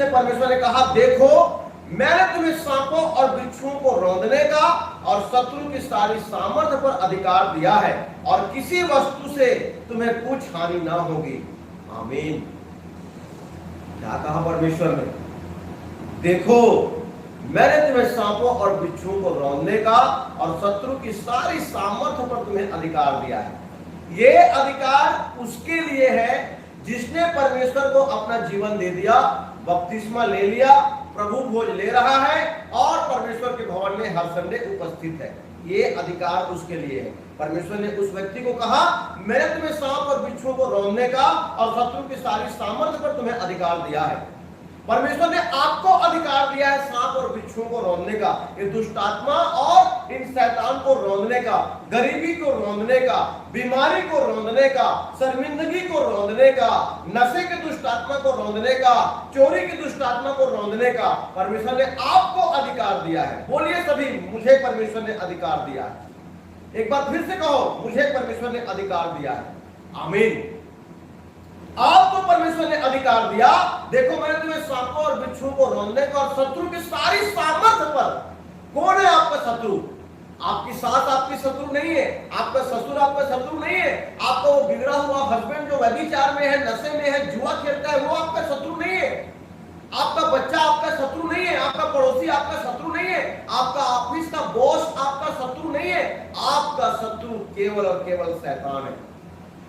जिसने परमेश्वर ने कहा, देखो मैंने तुम्हें सांपों और बिच्छुओं को रौंदने का और शत्रु की सारी सामर्थ्य पर अधिकार दिया है, और किसी वस्तु से तुम्हें कुछ हानि ना होगी। आमीन। क्या कहा परमेश्वर ने? देखो मैंने तुम्हें सांपों और बिच्छुओं को रौंदने का और शत्रु की सारी सामर्थ्य पर तुम्हें अधिकार दिया है। ये अधिकार उसके लिए है जिसने परमेश्वर को अपना जीवन दे दिया, बपतिस्मा ले लिया, प्रभु भोज ले रहा है और परमेश्वर के भवन में हर संडे उपस्थित है। ये अधिकार उसके लिए है। परमेश्वर ने उस व्यक्ति को कहा, मैंने तुम्हें सांप और बिच्छुओं को रौंदने का और शत्रु की सारी सामर्थ्य पर तुम्हें अधिकार दिया है। परमेश्वर ने आपको अधिकार दिया है सांप और बिच्छुओं को रौंदने का, ये दुष्ट आत्मा और इन शैतान को रौंदने का, गरीबी को रौंदने का, बीमारी को रौंदने का, शर्मिंदगी को रौंदने का, नशे के दुष्ट आत्मा को रौंदने का, चोरी की दुष्ट आत्मा को रौंदने का परमेश्वर ने आपको अधिकार दिया है। बोलिए सभी, मुझे परमेश्वर ने अधिकार दिया है। एक बार फिर से कहो, मुझे परमेश्वर ने अधिकार दिया है। आमीन। आपको परमेश्वर ने अधिकार दिया। देखो मैंने तुम्हें सांपों और बिच्छुओं को रौंदने का और शत्रु की सारी सामर्थ्य पर। कौन है आपका शत्रु? आपकी सास आपकी शत्रु नहीं है, आपका ससुर आपका शत्रु नहीं है, आपका वो बिगड़ा हुआ हस्बैंड जो व्यभिचार में है, नशे में है, जुआ खेलता है, वो आपका शत्रु नहीं है। आपका बच्चा आपका शत्रु नहीं है, आपका पड़ोसी आपका शत्रु नहीं है, आपका ऑफिस का बॉस आपका शत्रु नहीं है। आपका शत्रु केवल और केवल शैतान है।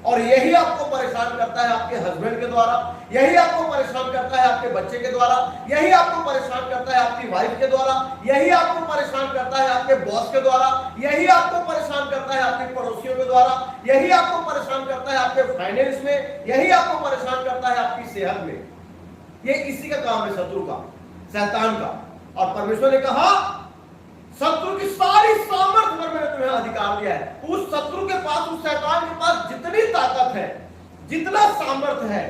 और यही आपको परेशान करता है आपके हस्बैंड के द्वारा, यही आपको परेशान करता है आपके बच्चे के द्वारा, यही आपको परेशान करता है आपकी वाइफ के द्वारा, यही आपको परेशान करता है आपके बॉस के द्वारा, यही आपको परेशान करता है आपके पड़ोसियों के द्वारा, यही आपको परेशान करता है आपके फाइनेंस में, यही आपको परेशान करता है आपकी सेहत में। ये इसी का काम है, शत्रु का, शैतान का। और परमेश्वर ने कहा, शत्रु की सारी सामर्थ्य पर मैंने तुम्हें अधिकार दिया है। उस शत्रु के पास, उस शैतान के पास जितनी ताकत है, जितना सामर्थ्य है,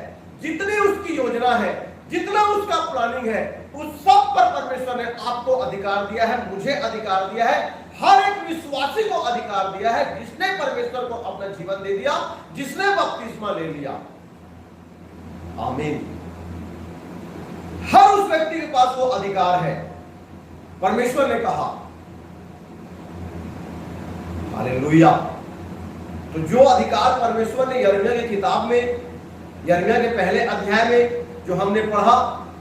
जितनी उसकी योजना है, जितना उसका प्लानिंग है, उस सब पर परमेश्वर ने आपको अधिकार दिया है, मुझे अधिकार दिया है, हर एक विश्वासी को अधिकार दिया है जिसने परमेश्वर को अपना जीवन दे दिया, जिसने बपतिस्मा ले लिया। आमीन। हर उस व्यक्ति के पास वो अधिकार है। परमेश्वर ने कहा, हालेलुया। तो जो अधिकार परमेश्वर ने यिर्मयाह की किताब में, यिर्मयाह के पहले अध्याय में जो हमने पढ़ा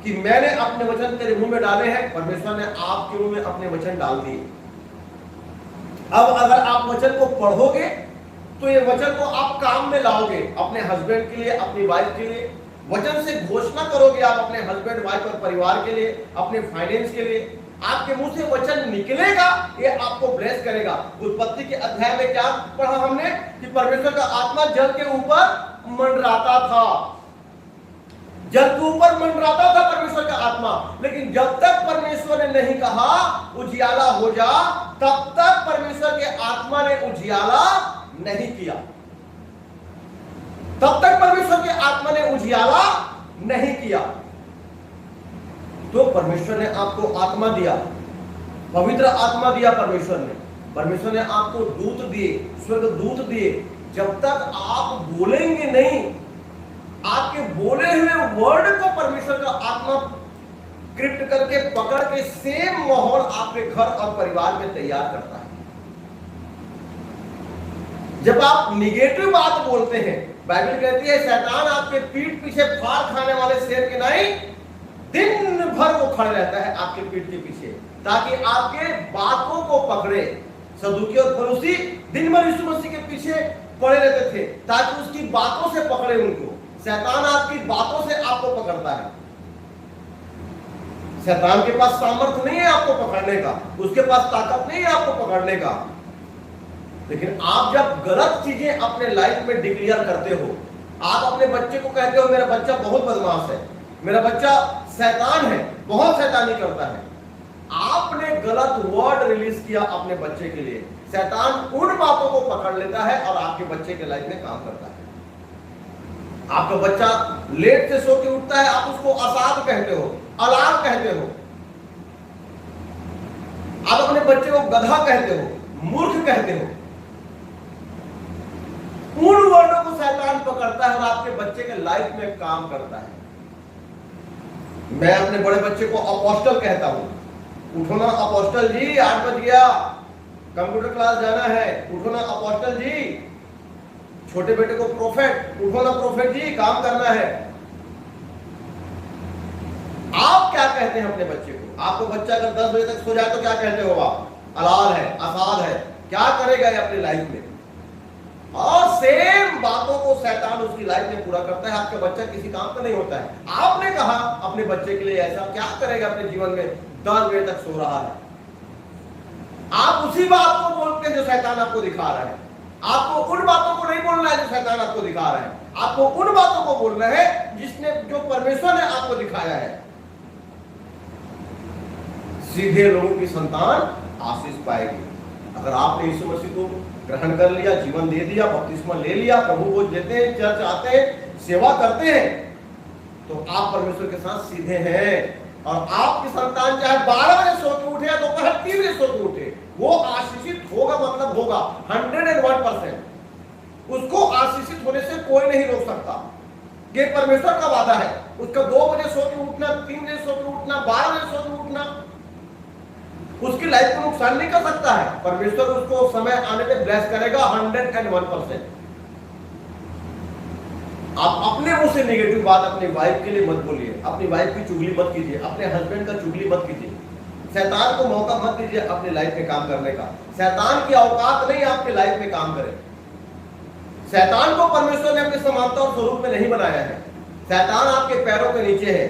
कि मैंने अपने वचन तेरे मुंह में डाले हैं, परमेश्वर ने आपके मुंह में अपने वचन डाल दिए। अब अगर आप वचन को पढ़ोगे तो ये वचन को आप काम में लाओगे, अपने हस्बैंड के लिए, अपनी वाइफ के लिए। वचन से घोषणा करोगे आप अपने हस्बैंड, वाइफ और परिवार के लिए, अपने फाइनेंस के लिए। आपके मुंह से वचन निकलेगा, ये आपको ब्लेस करेगा। उत्पत्ति के अध्याय में क्या पढ़ा हमने कि परमेश्वर का आत्मा जल के ऊपर मंडराता था, जल के ऊपर मंडराता था परमेश्वर का आत्मा। लेकिन जब तक परमेश्वर ने नहीं कहा उजियाला हो जा, तब तक परमेश्वर के आत्मा ने उजियाला नहीं किया। तब तक परमेश्वर के आत्मा ने उजियाला नहीं किया। तो परमेश्वर ने आपको आत्मा दिया, पवित्र आत्मा दिया परमेश्वर ने आपको दूत दिए, स्वर्ग दूत दिए। जब तक आप बोलेंगे नहीं, आपके बोले हुए वर्ड को परमेश्वर का आत्मा क्रिप्ट करके पकड़ के सेम माहौल आपके घर और परिवार में तैयार करता है। जब आप निगेटिव बात बोलते हैं, बाइबल कहती है शैतान आपके पीठ पीछे फाड़ खाने वाले शेर के नहीं, दिन भर वो खड़ा रहता है आपके पीठ के पीछे ताकि आपके बातों को पकड़े। सदूकी और फरीसी दिन भर यीशु मसीह के पीछे पड़े रहते थे ताकि उसकी बातों से पकड़े उनको। शैतान आपकी बातों से आपको पकड़ता है। शैतान के पास सामर्थ्य नहीं है आपको पकड़ने का, उसके पास ताकत नहीं है आपको पकड़ने का। लेकिन आप जब गलत चीजें अपने लाइफ में डिक्लेयर करते हो, आप अपने बच्चे को कहते हो मेरा बच्चा बहुत बदमाश है, मेरा बच्चा शैतान है, बहुत शैतानी करता है, आपने गलत वर्ड रिलीज किया अपने बच्चे के लिए। शैतान उन बातों को पकड़ लेता है और आपके बच्चे के लाइफ में काम करता है। आपका बच्चा लेट से सो के उठता है, आप उसको असाध कहते हो, अलार्म कहते हो। आप अपने बच्चे को गधा कहते हो, मूर्ख कहते हो। उन वर्डों को शैतान पकड़ता है और आपके बच्चे के लाइफ में काम करता है। मैं अपने बड़े बच्चे को अपोस्टल कहता हूं, उठो ना अपोस्टल जी, 8 बज गया, कंप्यूटर क्लास जाना है, उठो ना अपोस्टल जी। छोटे बेटे को प्रोफेट, उठो ना प्रोफेट जी, काम करना है। आप क्या कहते हैं अपने बच्चे को? आपको बच्चा अगर 10 बजे तक सो जाए तो क्या कहते हो आप? अलाल है, असाद है, क्या करेगा ये अपनी लाइफ में? और सेम बातों को शैतान उसकी लाइफ में पूरा करता है। आपका बच्चा किसी काम का नहीं होता है, आपने कहा अपने बच्चे के लिए ऐसा, क्या करेगा अपने जीवन में? 10 बजे तक सो रहा है। आप उसी बात को बोलते हैं जो शैतान आपको दिखा रहा है। आपको उन बातों को नहीं बोलना है जो शैतान आपको दिखा रहा है, आपको उन बातों को बोलना है जिसने, जो परमेश्वर ने आपको दिखाया है। सीधे लोगों की संतान आशीष पाएगी। अगर आपने यीशु मसीह को ग्रहण कर लिया, जीवन दे दिया, बपतिस्मा ले लिया, प्रभु को देते हैं, चर्च आते हैं, सेवा करते हैं, तो आप परमेश्वर के साथ सीधे हैं। और आपकी संतान चाहे 12 बजे सो के उठे या दोपहर 3 बजे सो के उठे, वो आशीषित होगा, मतलब होगा 101%। उसको आशीषित होने से कोई नहीं रोक सकता। ये परमेश्वर का वादा है। उसका 2 बजे सो के उठना, 3 बजे सो के उठना, 12 बजे सो के उठना उसकी लाइफ को नुकसान नहीं कर सकता है। परमेश्वर उसको समय आने पे ब्लेस करेगा 101%। आप अपने मुंह से नेगेटिव बात अपनी वाइफ के लिए मत बोलिए, अपनी वाइफ की चुगली मत कीजिए, अपने हस्बैंड का चुगली मत कीजिए। शैतान को मौका मत दीजिए अपनी लाइफ में काम करने का। शैतान की औकात नहीं आपकी लाइफ में काम करे। शैतान को परमेश्वर ने अपने समानता और स्वरूप में नहीं बनाया है। शैतान आपके पैरों के नीचे है।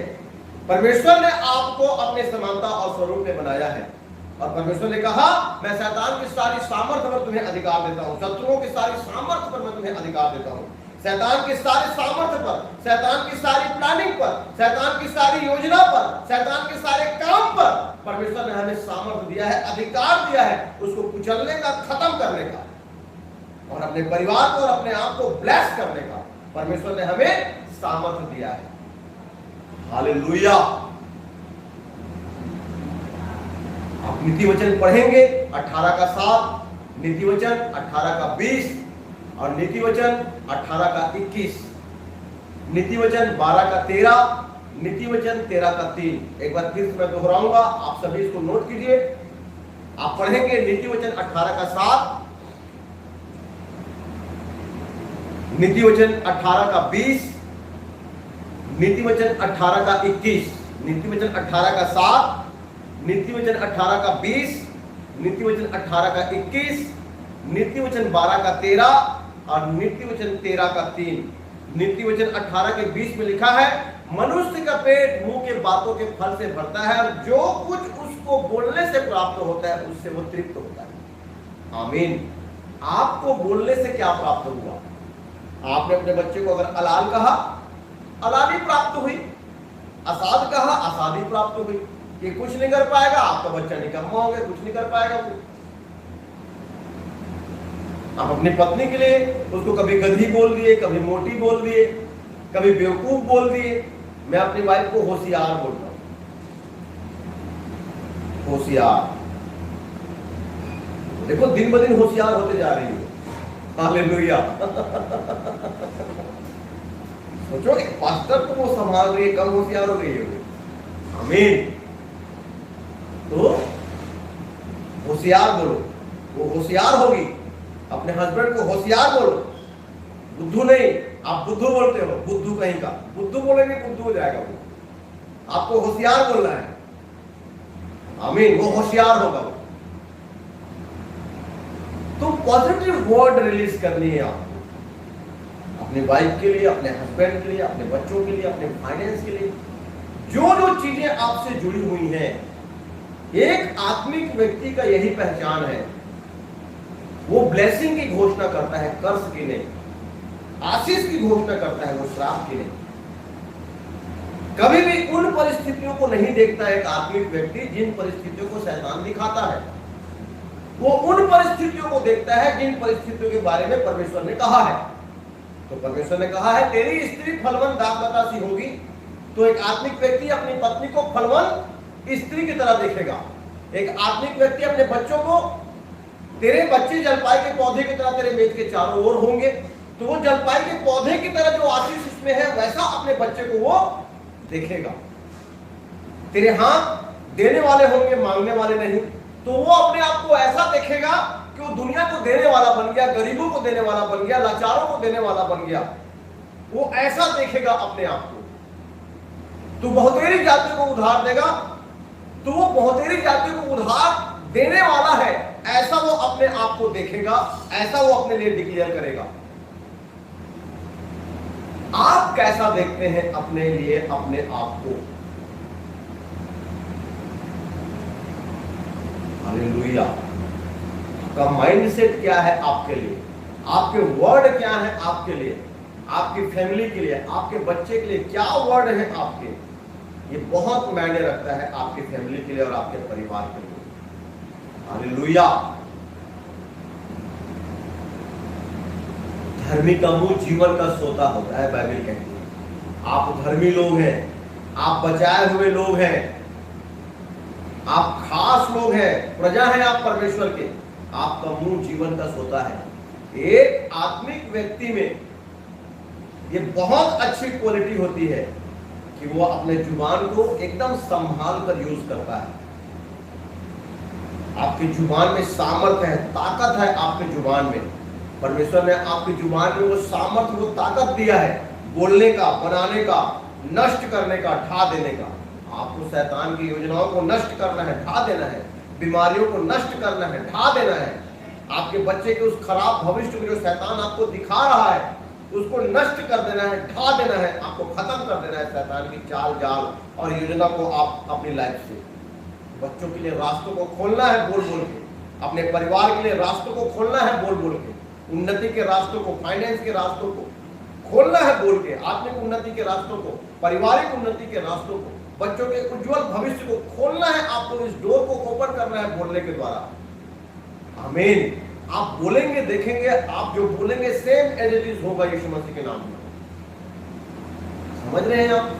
परमेश्वर ने आपको अपने समानता और स्वरूप में बनाया है। और परमेश्वर ने कहा, मैं शैतान की सारी सामर्थ्य पर तुम्हें अधिकार देता हूं, शत्रुओं की सारी सामर्थ्य पर मैं तुम्हें अधिकार देता हूं। शैतान की सारी सामर्थ्य पर, शैतान की सारी प्लानिंग पर, शैतान की सारी योजना पर, शैतान के सारे काम पर परमेश्वर ने हमें सामर्थ्य दिया है, अधिकार दिया है उसको कुचलने का, खत्म करने का, और अपने परिवार को और अपने आप को ब्लेस करने का परमेश्वर ने हमें सामर्थ्य दिया है। हालेलुया। आप नीति वचन पढ़ेंगे 18 का 7, नीति वचन 18 का 20 और नीति वचन 18 का 21, नीति वचन 12 का 13, नीति वचन 13 का 3। एक बार फिर मैं दोहराऊंगा, आप सभी इसको नोट कीजिए। आप पढ़ेंगे नीति वचन 18 का 7, नीति वचन 18 का 20, नीति वचन 18 का 21, नीति वचन 18 का 7, नीति वचन 18 का 20, नीति वचन 18 का 21, नीति वचन 12 का 13 और नीति वचन 13 का 3। नीति वचन 18 के 20 में लिखा है, मनुष्य का पेट मुंह के बातों के फल से भरता है और जो कुछ उसको बोलने से प्राप्त होता है उससे वो तृप्त होता है। आमीन। आपको बोलने से क्या प्राप्त हुआ? आपने अपने बच्चे को अगर अलाल कहा, अलाली प्राप्त हुई, असाद कहा, असादी प्राप्त हुई। कि कुछ नहीं कर पाएगा, आपका बच्चा निकम्मा हो गया, कुछ नहीं कर पाएगा। आप अपनी पत्नी के लिए उसको कभी गधी बोल दिए, कभी मोटी बोल दिए, कभी बेवकूफ बोल दिए। मैं अपनी वाइफ को होशियार बोलता हूं, होशियार। देखो दिन ब दिन होशियार होते जा रही है। हालेलुया। सोचो एक पास्टर को वो संभाल रही है, कम होशियार हो गई है। आमीन। तो होशियार बोलो, वो होशियार होगी। अपने हस्बैंड को होशियार बोलो, बुद्धू नहीं। आप बुद्धू बोलते हो, बुद्धू कहीं का। बुद्धू बोलेंगे बुद्धू हो जाएगा वो। आपको होशियार बोलना है। आमीन। वो होशियार होगा वो। तो पॉजिटिव वर्ड रिलीज करनी है आपको, अपने वाइफ के लिए, अपने हस्बैंड के लिए, अपने बच्चों के लिए, अपने फाइनेंस के लिए। जो जो चीजें आपसे जुड़ी हुई हैं, एक आत्मिक व्यक्ति का यही पहचान है। वो ब्लेसिंग की घोषणा करता है, कर्ज की नहीं। आशीष की घोषणा करता है, वो श्राप की नहीं। कभी भी उन परिस्थितियों को नहीं देखता एक आत्मिक व्यक्ति जिन परिस्थितियों को शैतान दिखाता है। वो उन परिस्थितियों को देखता है जिन परिस्थितियों के बारे में परमेश्वर ने कहा है। तो परमेश्वर ने कहा है, तेरी स्त्री फलवन दाखलता सी होगी। तो एक आत्मिक व्यक्ति अपनी पत्नी को फलवन स्त्री की तरह देखेगा। एक आत्मिक व्यक्ति अपने बच्चों को, तेरे बच्चे जलपाई के पौधे की तरह तेरे मेज के चारों ओर होंगे। तो वो जलपाई के पौधे की तरह जो आशीष उसमें है, वैसा अपने बच्चे को वो देखेगा। तेरे हाथ देने वाले होंगे, मांगने वाले नहीं। तो वो अपने आप को ऐसा देखेगा कि वो दुनिया को देने वाला बन गया, गरीबों को देने वाला बन गया, लाचारों को देने वाला बन गया। वो ऐसा देखेगा अपने आप को। तू बहुतेरी जाति को उधार देगा, तो वो बहुतेरी जाति को उधार देने वाला है, ऐसा वो अपने आप को देखेगा, ऐसा वो अपने लिए डिक्लेयर करेगा। आप कैसा देखते हैं अपने लिए अपने आप को? हालेलुया। आपका माइंडसेट क्या है आपके लिए? आपके वर्ड क्या है आपके लिए, आपकी फैमिली के लिए, आपके बच्चे के लिए क्या वर्ड है आपके? ये बहुत मायने रखता है आपकी फैमिली के लिए और आपके परिवार के लिए। हालेलुया। धर्मी का मुंह जीवन का सोता होता है, बाइबल कहती है। आप धर्मी लोग हैं, आप बचाए हुए लोग हैं, आप खास लोग हैं, प्रजा हैं आप परमेश्वर के। आपका मुंह जीवन का सोता है। एक आत्मिक व्यक्ति में ये बहुत अच्छी क्वालिटी होती है कि वो अपने जुबान को एकदम संभाल कर यूज करता है। आपकी जुबान में सामर्थ्य है, ताकत है आपके जुबान में। परमेश्वर ने आपकी जुबान में वो सामर्थ्य, वो ताकत दिया है, बोलने का, बनाने का, नष्ट करने का, ढा देने का। आपको शैतान की योजनाओं को नष्ट करना है, ढा देना है। बीमारियों को नष्ट करना है, ढा देना है। आपके बच्चे के उस खराब भविष्य को जो शैतान आपको दिखा रहा है, उसको नष्ट कर देना है, ढा देना है, आपको खत्म कर देना है शैतान की चाल जाल और योजना को आप अपनी लाइफ से। बच्चों के लिए रास्तों को खोलना है बोल बोल के, अपने परिवार के लिए रास्तों को खोलना है बोल बोल के, उन्नति के रास्तों को, फाइनेंस के रास्तों को खोलना है बोल के, आत्मिक उन्नति के रास्तों को, पारिवारिक उन्नति के रास्तों को, बच्चों के उज्जवल भविष्य को खोलना है। आपको इस डोर को ओपन करना है बोलने के द्वारा। आमीन। आप बोलेंगे, देखेंगे, आप जो बोलेंगे सेम एज इट इज होगा यीशु मसीह के नाम में। समझ रहे हैं आप?